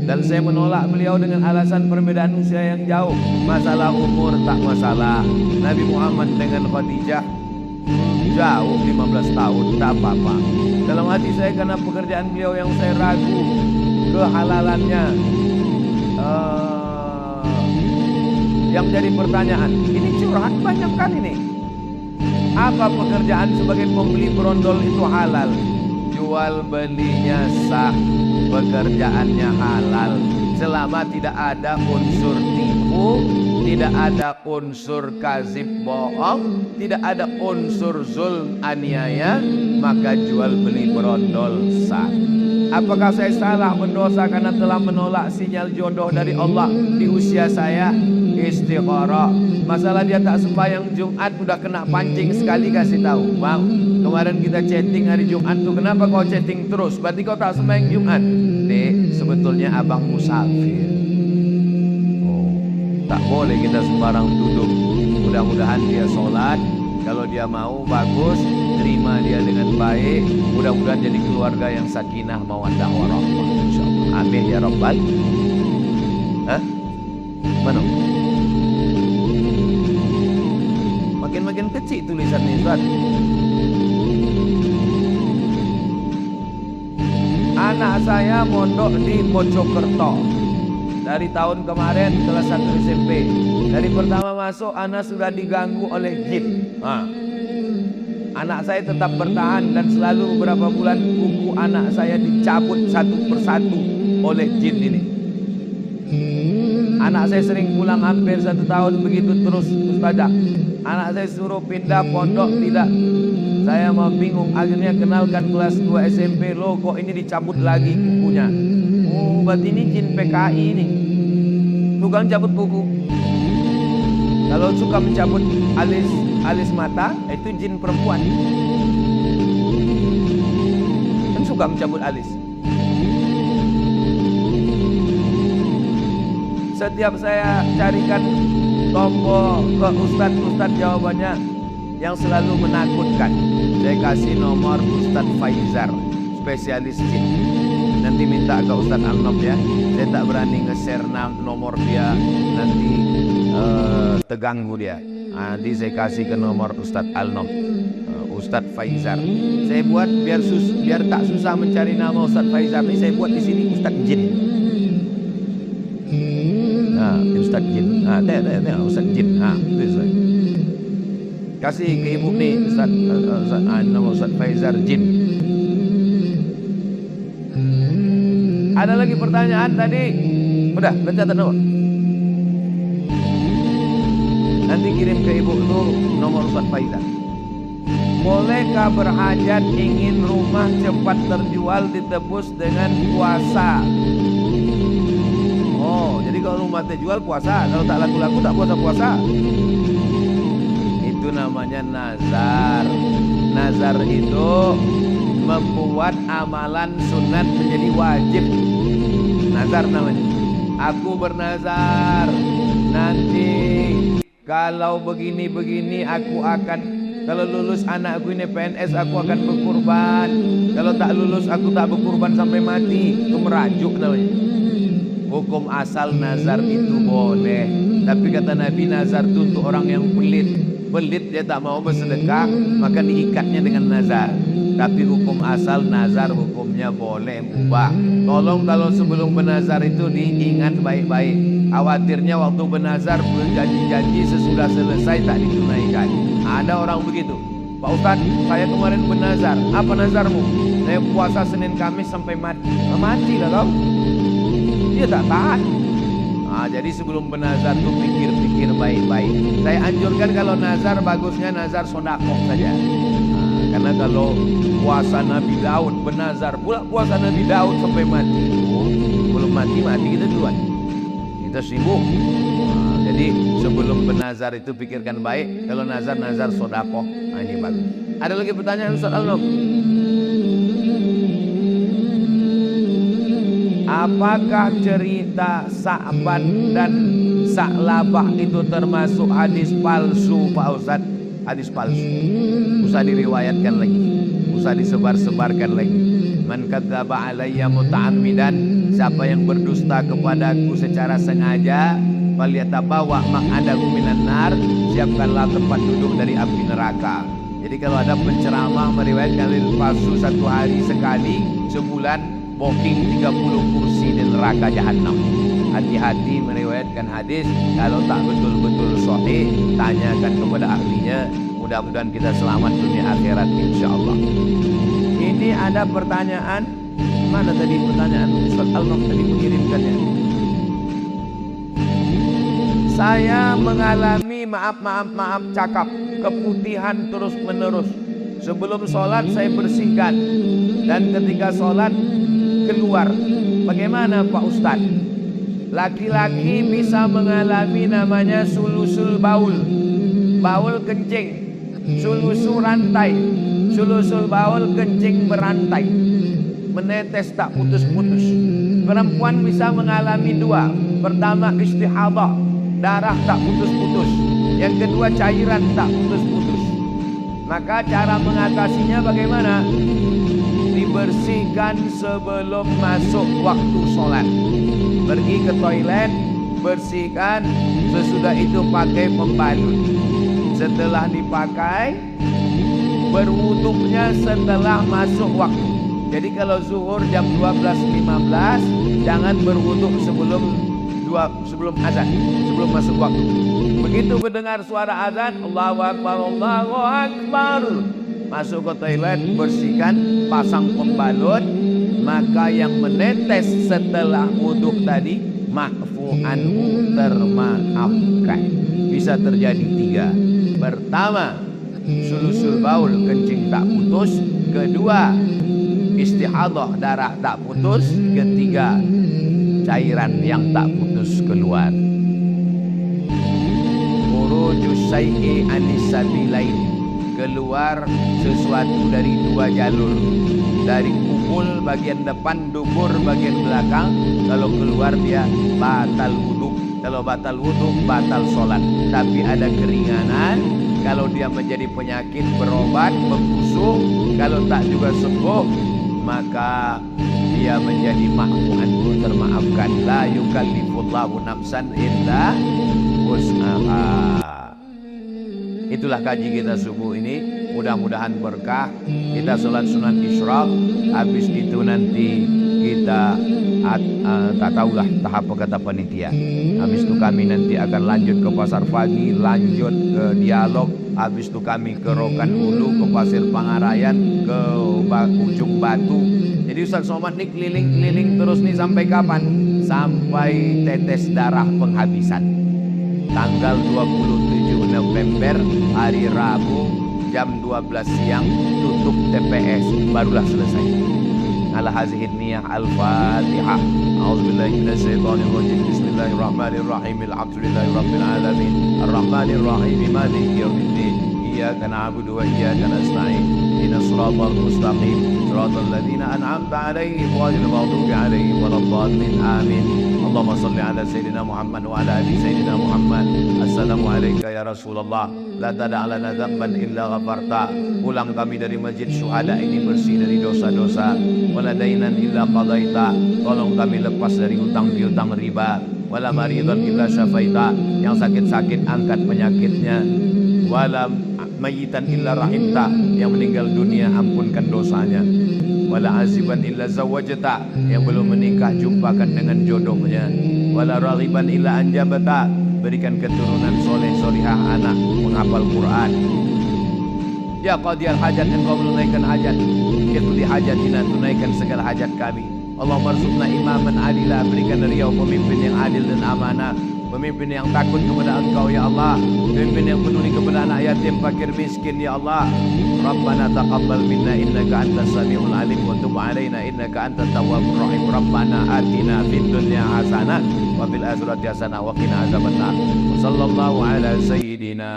Dan saya menolak beliau dengan alasan perbedaan usia yang jauh. Masalah umur tak masalah. Nabi Muhammad dengan Khadijah jauh 15 tahun, tak apa-apa. Dalam hati saya karena pekerjaan beliau yang saya ragu kehalalannya. Yang jadi pertanyaan, ini curhat banyak kali nih. Apa pekerjaan sebagai pembeli berondol itu halal? Jual belinya sah, pekerjaannya halal, selama tidak ada unsur tipu, tidak ada unsur kazib bohong, tidak ada unsur zulm aniaya, maka jual beli berondol sah. Apakah saya salah mendosa karena telah menolak sinyal jodoh dari Allah di usia saya? Istikharah. Masalah dia tak sembahyang Jumat, udah kena pancing sekali kasih tahu. Bang, kemarin kita chatting hari Jumat tuh, kenapa kau chatting terus? Berarti kau tak sembahyang Jumat. Dek, sebetulnya abang musafir. Oh, tak boleh kita sembarang tuduh. Mudah-mudahan dia sholat. Kalau dia mau, bagus, terima dia dengan baik. Mudah-mudahan jadi keluarga yang sakinah mawaddah warahmah, insyaallah. Amin ya rabbal. Hah? Mana? Makin kecil tulisannya, Ustaz. Anak saya mondok di Mojokerto. Dari tahun kemarin kelas 1 SMP. Dari pertama masuk anak sudah diganggu oleh jin. Anak saya tetap bertahan, dan selalu beberapa bulan kuku anak saya dicabut satu persatu oleh jin ini. Anak saya sering pulang hampir 1 tahun begitu terus, Ustazah. Anak saya suruh pindah pondok, tidak. Saya mau bingung, akhirnya kenalkan kelas 2 SMP. Loh, kok ini dicabut lagi kukunya? Oh, berarti ini jin PKI ini, tukang cabut kuku. Kalau suka mencabut alis mata, itu jin perempuan. Kan suka mencabut alis. Setiap saya carikan tombol ke ustadz jawabannya yang selalu menakutkan. Saya kasih nomor Ustadz Faizar, spesialis jin. Nanti minta ke Ustadz Alnom ya. Saya tak berani nge-share nomor dia, nanti terganggu dia. Nanti saya kasih ke nomor Ustadz Alnom, Ustadz Faizar. Saya buat biar tak susah mencari nama Ustadz Faizar ini. Saya buat di sini Ustadz Jin. Ustadz Jin. Ustadz Jin. Kasih ke ibu nih nama Ustadz Faizar Jin. Ada lagi pertanyaan tadi? Udah, catat nomor. Nanti kirim ke ibu tuh nomor Ustadz Faizar. Bolehkah berhajat ingin rumah cepat terjual ditebus dengan puasa? Oh, jadi kalau rumah terjual puasa, kalau tak laku-laku tak puasa-puasa. Itu namanya nazar. Nazar itu membuat amalan sunat menjadi wajib. Nazar namanya. Aku bernazar, nanti kalau begini-begini aku akan, kalau lulus anakku ini PNS aku akan berkurban. Kalau tak lulus aku tak berkurban sampai mati. Itu merajuk namanya. Hukum asal nazar itu boleh, tapi kata Nabi nazar itu untuk orang yang pelit. Pelit dia tak mau bersedekah, maka diikatnya dengan nazar. Tapi hukum asal nazar hukumnya boleh, mubah. Tolong kalau sebelum bernazar itu diingat baik-baik. Khawatirnya waktu bernazar berjanji-janji sesudah selesai tak ditunaikan. Ada orang begitu. Pak Ustadz, saya kemarin bernazar. Apa nazarmu? Saya puasa Senin Kamis sampai mati. Mati lah kau. Dia tak tahan. Jadi sebelum bernazar tuh pikir-pikir baik-baik. Saya anjurkan kalau nazar bagusnya nazar sodakoh saja. Karena kalau puasa Nabi Daud bernazar pula puasa Nabi Daud sampai mati. Belum mati kita duluan. Kita sibuk. Jadi sebelum bernazar itu pikirkan baik. Kalau nazar sodakoh, ini bagus. Ada lagi pertanyaan Ustaz Al-Nur? Apakah cerita Sa'ban dan Sa'labah itu termasuk hadis palsu Pak Ustaz? Hadis palsu. Usah diriwayatkan lagi. Usah disebar-sebarkan lagi. Man kadzdzaba alayya muta'ammidan, siapa yang berdusta kepadaku secara sengaja, falyatabawa maq'adahu minan nar, siapkanlah tempat duduk dari api neraka. Jadi kalau ada penceramah meriwayatkan hadis palsu satu hari sekali, sebulan booking 30 kursi di neraka jahanam. Hati-hati meriwayatkan hadis. Kalau tak betul-betul sahih, tanyakan kepada ahlinya. Mudah-mudahan kita selamat dunia akhirat insyaallah. Ini ada pertanyaan. Mana tadi pertanyaan Ustaz Al-Nur tadi mengirimkannya? Saya mengalami maaf cakap keputihan terus menerus. Sebelum sholat saya bersihkan, dan ketika sholat keluar. Bagaimana Pak Ustaz? Laki-laki bisa mengalami namanya sulusul baul, baul kencing, sulusul rantai, sulusul baul kencing berantai, menetes tak putus-putus. Perempuan bisa mengalami dua. Pertama istihadah, darah tak putus-putus. Yang kedua cairan tak putus-putus. Maka cara mengatasinya bagaimana? Dibersihkan sebelum masuk waktu sholat. Pergi ke toilet, bersihkan. Sesudah itu pakai pembalut. Setelah dipakai, berwuduknya setelah masuk waktu. Jadi kalau zuhur jam 12.15, jangan berwuduk sebelum azan, sebelum masuk waktu. Begitu mendengar suara azan, Allahu Akbar, Allahu Akbar, masuk ke toilet, bersihkan, pasang pembalut. Maka yang menetes setelah wuduk tadi ma'fu anhu, termaafkan. Bisa terjadi tiga. Pertama, sulusul baul, kencing tak putus. Kedua, istihadah, darah tak putus. Ketiga, cairan yang tak putus keluar. Khurujus syai'i anis sabilain, keluar sesuatu dari dua jalur. Dari kubul bagian depan, dubur bagian belakang. Kalau keluar dia batal wudhu. Kalau batal wudhu, batal sholat. Tapi ada keringanan. Kalau dia menjadi penyakit, berobat, membusuk. Kalau tak juga sembuh, maka dia menjadi ma'fu anhu, termaafkan. La yukallifullahu nafsan illa wus'aha. Itulah kaji kita subuh ini. Mudah-mudahan berkah. Kita sholat sunat isyraq. Habis itu nanti kita tak tahulah tahap kata panitia. Habis itu kami nanti akan lanjut ke Pasar Pagi, lanjut ke dialog. Habis itu kami ke Rokan Hulu, ke Pasir Pangarayan, ke Ujung Batu. Jadi Ustaz Somad ini keliling-keliling terus nih sampai kapan? Sampai tetes darah penghabisan. Tanggal 27 November hari Rabu jam 12 siang tutup TPS, barulah selesai. Ala hazihi niyah al-Fatihah. A'udzubillahi minasyaitonir rajim. Bismillahirrahmanirrahim. Alhamdulillahi rabbil alamin. Arrahmanir rahim. Maliki yaumiddin. Iyyaka na'budu wa iyyaka nasta'in. Ihdinas siratal mustaqim. Siratal ladzina an'amta 'alaihim ghairil maghdubi 'alaihim waladdallin. Amin. Allahumma shalli ala sayyidina Muhammad wa ala ali sayyidina Muhammad. Assalamu alayka ya Rasulullah. La tada' lana dzamban illa ghafarta. Pulang kami dari Masjid Syuhada ini bersih dari dosa-dosa. Wala dainan illa qadaita. Tolong kami lepas dari hutang piutang riba. Wala maridan illa syafaita. Yang sakit-sakit angkat penyakitnya. Wala mayitan illa rahimta. Yang meninggal dunia ampunkan dosanya. Wala aziban illa zawajata. Yang belum menikah jumpakan dengan jodohnya. Wala raghiban illa anjabata. Berikan keturunan soleh solihah, anak menghafal Quran. Ya qadiyal hajat, engkau menunaikan hajat. Iqdi hajatina, tunaikan segala hajat kami. Allahumma arzuqna imaman adila, berikan dari Engkau pemimpin yang adil dan amanah, pemimpin yang takut kepada Engkau ya Allah, pemimpin yang peduli kepada anak yatim, fakir miskin ya Allah. Rabbana taqabbal minna innaka antas samiul alim wa tub alaina innaka antat tawwabur rahim. Rabbana atina fid dunya hasanah wa fil akhirati hasanah wa qina azabannar. Sallallahu ala sayyidina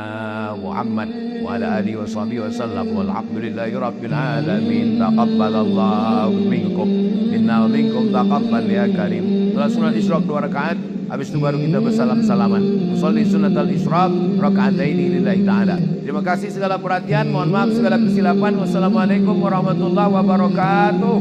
Muhammad wa ala alihi wa sahbihi wa sallam walhamdulillahi rabbil alamin. Taqabbalallahu minkum inna wa minkum taqabbal ya karim. Salat sunat Isyraq 2 rakaat. Habis itu baru kita bersalam-salaman. Usolli sunatal Isyraq raka'ataini lillahi ta'ala. Terima kasih segala perhatian. Mohon maaf segala kesilapan. Wassalamualaikum warahmatullahi wabarakatuh.